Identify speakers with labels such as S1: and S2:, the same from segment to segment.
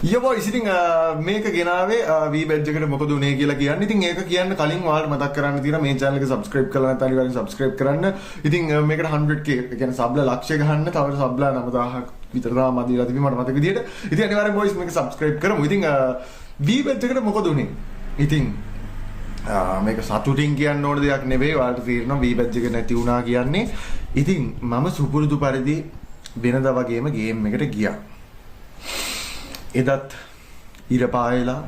S1: යබෝ ඉතින් මේක ගෙනාවේ වී බැජ් එකට මොකද උනේ කියලා කියන්නේ. ඉතින් ඒක කියන්න කලින් ඔයාලට මතක් කරන්න තියෙනවා මේ channel එක subscribe කරලා නැත්නම් අනිවාර්යෙන් subscribe කරන්න. ඉතින් මේකට 100k ඒ කියන්නේ සබ්ලා ලක්ෂය ගහන්න තව සබ්ලා 9000ක් විතර තාම දීලා තිබි මට මතක විදියට. ඉතින් අනිවාර්යෙන් boys මේක subscribe කරමු. ඉතින් වී බැජ් එකට මොකද උනේ? ඉතින් මේක සතුටින් කියන්න ඕන දෙයක් නෙවෙයි. ඔයාලට තේරෙනවා වී බැජ් එක නැති වුණා කියන්නේ. ඉතින් මම සුපුරුදු පරිදි වෙනදා වගේම ගේම් එකට ගියා. එදත් ඉර පායලා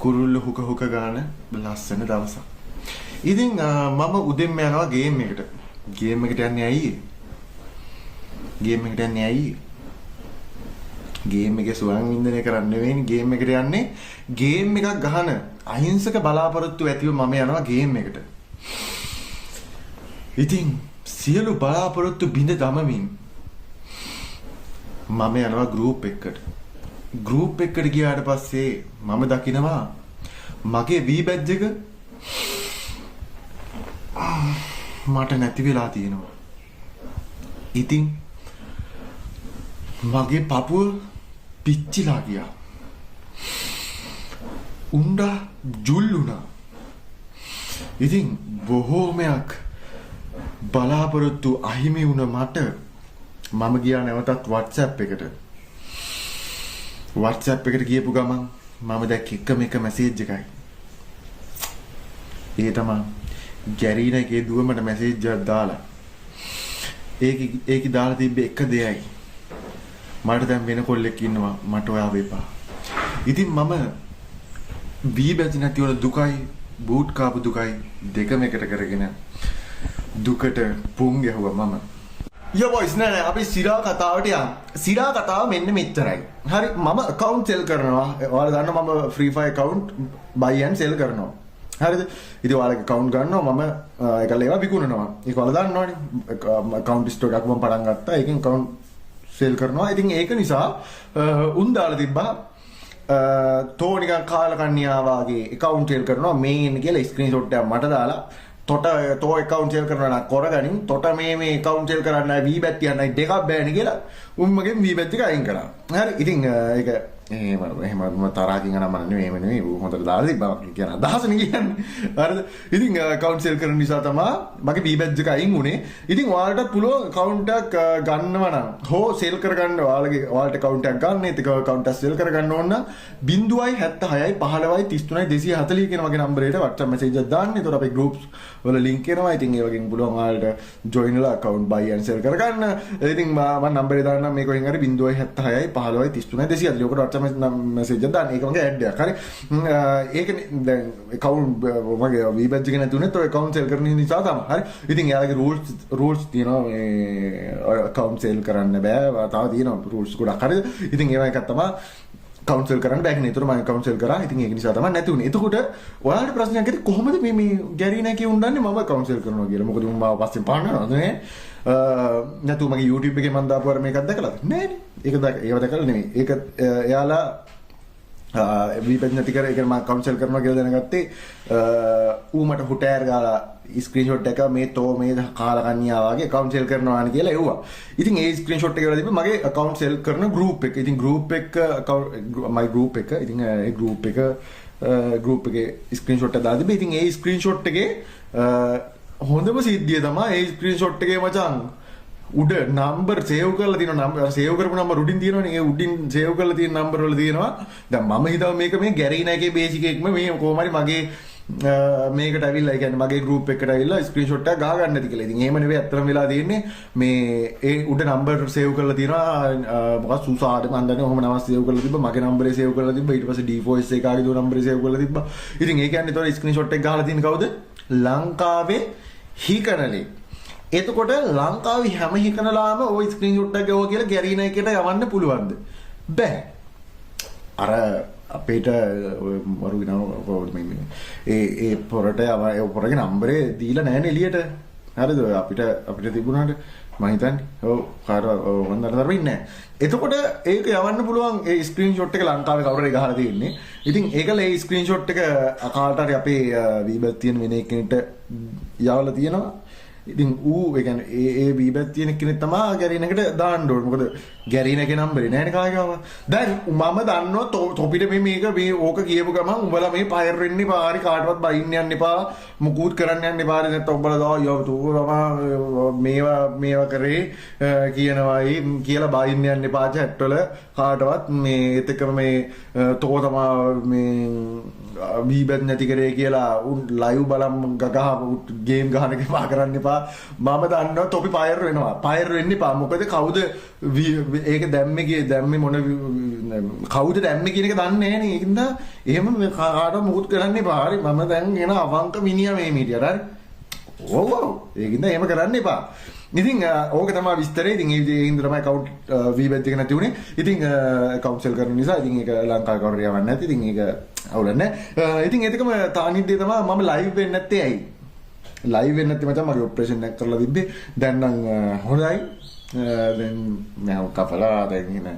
S1: කුරුල්ල හුක හුක ගාන ලස්සන දවසක්. ඉතින් මම උදෙන්ම යනවා ගේම් එකට. ගේම් එකට යන්නේ ඇයි? ගේම් එකට යන්නේ ඇයි? ගේම් එකේ සුවන් වින්දනය කරන්න නෙවෙයි ගේම් එකට යන්නේ. ගේම් එකක් ගහන අහිංසක බලාපොරොත්තු ඇතිව මම යනවා ගේම් එකට. ඉතින් සියලු බලාපොරොත්තු බිඳ දමමින් මම යනවා ගෲප් එකකට. ගෲප් එකට ගියාට පස්සේ මම දකිනවා මගේ වී බැජ් එක මට නැති වෙලා තියෙනවා. ඉතින් මගේ පපුව පිච්චිලා ගියා. උණ්ඩා ජුල් වුණා. ඉතින් බොහෝමයක් බලාපොරොත්තු අහිමි වුණ මට මම ගියා නැවතත් WhatsApp එකට. WhatsApp එකට ගියපු ගමන් මම දැක්ක එකම එක මැසේජ් එකයි. ඒ තමයි ගැරීනාගේ දුවමට මැසේජ් එකක් දාලා. ඒකේ දාලා තිබ්බේ එක දෙයයි. මට දැන් වෙන කොල්ලෙක් ඉන්නවා මට ඔයාව එපා. ඉතින් මම වී බැජ් නැති වුණ දුකයි බූට් කාපු දුකයි දෙකම එකට කරගෙන දුකට පුම් ගැහුවා මම. boys නෑ අපි සිරා කතාවට යමු. සිරා කතාව මෙන්න මෙච්චරයි. හරි මම account sell කරනවා. ඔයාලා දන්නවා මම free fire account buy and sell කරනවා. හරිද? ඉතින් ඔයාලගේ account ගන්නවා මම ඒකල ඒවා විකුණනවා. ඒක ඔයාලා දන්නවනේ. account store එකක් මම පටන් ගත්තා. ඒකෙන් account sell කරනවා. ඉතින් ඒක නිසා උන් දාලා තිබ්බා තෝ නිකන් කාලකන්‍යා වාගේ account sell කරනවා main කියලා screenshot එකක් මට දාලා තොට තෝ account sell කරනවා නම් කරගනින් තොට මේ account sell කරන්න වී බැට් තියන්නයි දෙකක් බෑනේ කියලා උන් මගෙන් වී බැට් එක අයින් කරා. හරි ඉතින් ඒක එහෙම තරහකින් යනවා මම නෙමෙයි හොඳට දාලා තිබ්බා කියන අදහසනේ කියන්නේ. හරිද? ඉතින් account sell කරන නිසා තමයි මගේ වී බැට් එක අයින් උනේ. ඉතින් ඔයාලටත් පුළුවන් account එකක් ගන්නවා නම් හෝ sell කරගන්න ඔයාලට account එකක් ගන්න. ඒක account එක sell කරගන්න ඕන නම් 076යි 15යි 33යි 240 කියන වගේ නම්බරයට WhatsApp message එකක් දාන්න. ඒතකොට අපේ groups වල link එනවා. ඉතින් ඒ වගේම පුළුවන් ඔයාලට join වෙලා account buy and sell කරගන්න. ඉතින් මම නම්බරේ දාන්නම් මේක වලින් හරි 076යි 15යි 33යි 240. ඔකට WhatsApp message එක දාන්න. ඒක මගේ ad එකක්. හරි. ඒකනේ දැන් account මගේ වී බැජ් එක නැතුනේ તો account sell කරන නිසා තමයි. හරි. ඉතින් එයාලගේ rules තියෙනවා මේ account sell කරන්න බෑ. තව තියෙනවා rules ගොඩක්. හරිද? ඉතින් ඒවා එකක් තමයි account sell කරන්න බෑ නේ. ඒතර මම account sell කරා. ඉතින් ඒක නිසා තමයි නැති උනේ. එතකොට ඔයාලට ප්‍රශ්නයක් ඇති කොහොමද මේ ගැරීනා කියුන්දන්නේ මම account sell කරනවා කියලා. මොකද මම පස්සෙන් පාන්නනවා නේ. නැතු මගේ YouTube එකේ මම දාපුවාර මේකක් දැකලාද? නෑනේ. ඒව දැකලා නෙමෙයි. ඒක එයාලා වී බැජ් නැති කර ඒක මම account sell කරනවා කියලා දැනගත්තේ ඌ මට හුටෑර් ගාලා ස්ක්‍රීන්ෂොට් එක මේ තෝ මේ කාලකන්‍යා වගේ account sell කරනවා නේ කියලා එව්වා. ඉතින් ඒ ස්ක්‍රීන්ෂොට් එක වල තිබ්බ මගේ account sell කරන group එක. ඉතින් group එක my group එක. ඉතින් ඒ group එකේ screenshot එක දාලා තිබ්බේ. ඉතින් ඒ screenshot එකේ හොඳම සිද්ධිය තමයි ඒ screenshot එකේ මචං උඩ නම්බර් සේව් කරලා තියෙනවා. නම්බර් සේව් කරපු නම්බර් උඩින් තියෙනවනේ. ඒ උඩින් සේව් කරලා තියෙන නම්බර් වල තියෙනවා. දැන් මම හිතුවා මේක මේ ගැරීනා එකේ බේසික් එකම මේ කොහොම හරි මගේ මේකට ඇවිල්ලා ඒ කියන්නේ මගේ group එකට ඇවිල්ලා screenshot එක ගා ගන්න ඇති කියලා. ඉතින් එහෙම නෙවෙයි අත්‍තරම වෙලා තියෙන්නේ මේ ඒ උඩ නම්බර් සේව් කරලා තියෙනවා. මොකක් සුසාට මන් දන්නේ ඔහොම නම සේව් කරලා තිබ්බා. මගේ නම්බරේ සේව් කරලා තිබ්බා. ඊට පස්සේ D4S එකගේ දෝ නම්බරේ සේව් කරලා තිබ්බා. ඉතින් ඒ කියන්නේ ඒතකොට screenshot එක ගහලා තියෙන්නේ කවුද? ලංකාවේ හිකනලේ. එතකොට ලංකාවේ හැම හිකනලාම ওই ස්ක්‍රීන්ෂොට් එක ගාව කියලා ගැරීනා එකට යවන්න පුළුවන්ද? බෑ. අර අපේට මරු විනාම ඒ පොරට ඒ පොරගේ නම්බරේ දීලා නැහැ එළියට. හරිද? අපිට තිබුණාට මම හිතන්නේ ඔව් කාට වන්දනතර වෙන්නේ නැහැ. එතකොට ඒක යවන්න පුළුවන් ඒ ස්ක්‍රීන්ෂොට් එක ලංකාවේ කවුරු හරි ගහලා තියෙන්නේ. ඉතින් ඒකල ඒ ස්ක්‍රීන්ෂොට් එක කාට හරි අපේ වී බැජ් තියෙන වෙන කෙනෙක්ට යවලා තියෙනවා. ඉතින් ඌ ඒ කියන්නේ ඒ වීබැත් තියෙන කෙනෙක් තමයි ගැරීන එකට දාන්න ඕනේ. මොකද ගැරීන එකේ නම්බරේ නෑනේ කාගේව. දැන් මම දන්නවා තොපිට මේ ඕක කියපු ගමන් උඹලා මේ පයර් වෙන්න එපා. හරි කාටවත් බයින්න යන්න එපා. මුකුත් කරන්න යන්න එපා. නැත්නම් උඹලා දා මේවා කරේ කියනවායි කියලා බයින්න යන්න එපා chat වල කාටවත් මේ එතකම මේ තෝ තමා මේ වීබැත් නැති කරේ කියලා උන් ලයිව් බලම් ගගහ ගේම් ගහන එක පා කරන්න එපා. මම දන්නවා තොපි පයර් වෙනවා. පයර් වෙන්න එපා. මොකද කවුද ඒක දැම්මේ මොන කවුද දැම්මේ කියන එක දන්නේ නැහැ නේ. ඒකින්ද එහෙම කාටවත් මුකුත් කරන්න එපා. හරි මම දැන් එන අවංක මිනිහා මේ මීඩියට. හරි. ඔව් ඔව්. ඒකින්ද එහෙම කරන්න එපා. ඉතින් ඕක තමයි විස්තරේ. ඉතින් ඒ හින්දා තමයි account වීබැත් එක නැති උනේ. ඉතින් account sell කරන නිසා ඉතින් ඒක ලංකාවේ කවුරු යවන්නේ නැති. ඉතින් ඒක අවුලක් නැහැ. ඉතින් ඒකම තානිද්දේ තමයි මම live වෙන්නේ නැත්තේ ඇයි? live වෙන්නේ නැති මචං මගේ ඔපරේෂන් එක කරලා තිබ්බේ. දැන් නම් හොඳයි. දැන් මම කපලා දැන් ඉන්න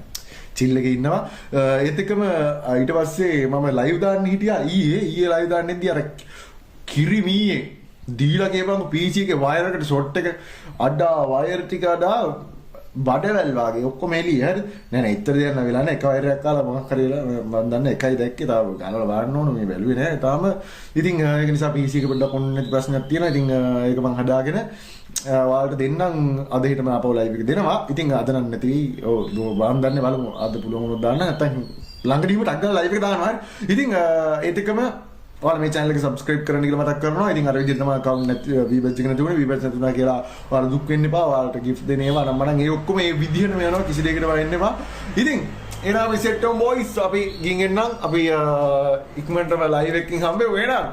S1: chill එකේ ඉන්නවා. ඒත් එක්කම ඊට පස්සේ මම live දාන්න හිටියා ඊයේ live දාන්නෙද්දී අර කිරිමීයේ දීලා කියපන් PC එකේ වයර් එකට ෂොට් එක අඩා වයර් ටික අඩා බඩවැල් වාගේ ඔක්කොම එළිය හරි නෑ ඉතර දෙයක් නෑ වෙලා නෑ එක වයරයක් කාලා මොකක් හරි වෙලා මම දන්නේ එකයි දැක්කේ තාම ගානවල බලන්න ඕන මේ බැලුවේ නෑ තාම ඉතින් ඒක නිසා PC එක පොඩ්ඩක් ඔන්න නැති ප්‍රශ්නයක් තියෙනවා ඉතින් ඒක මම හදාගෙන ඔයාලට දෙන්නම් අද හිටම ආපහු ලයිව් එක දෙනවා ඉතින් අද නම් නැති ඔව් මම දන්නේ බලමු අද පුළුවන් වුණොත් දාන්න නැත්නම් ළඟදීම ටක් ගාලා ලයිව් එක දානවා හරි ඉතින් ඒත් එක්කම ඔයාලා මේ channel එක subscribe කරන්න කියලා මතක් කරනවා. ඉතින් අර විදිහට තමයි account නැති වීබැච් එක නැති වුණේ. වීබැච් නැති වුණා කියලා ඔයාලා දුක් වෙන්න එපා. ඔයාලට gift දෙන ඒවා නම් මනම් ඒ ඔක්කොම ඒ විදිහටම යනවා. කිසි දෙයකට වයින්න එපා. ඉතින් එනවා set on boys අපි ගින්ගෙන් නම් අපි ඉක්මනටම live එකකින් හම්බෙමු එහෙනම්.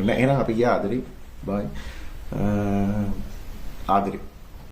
S1: නෑ. එහෙනම් අපි ගියා ආදරේ. bye. ආදරේ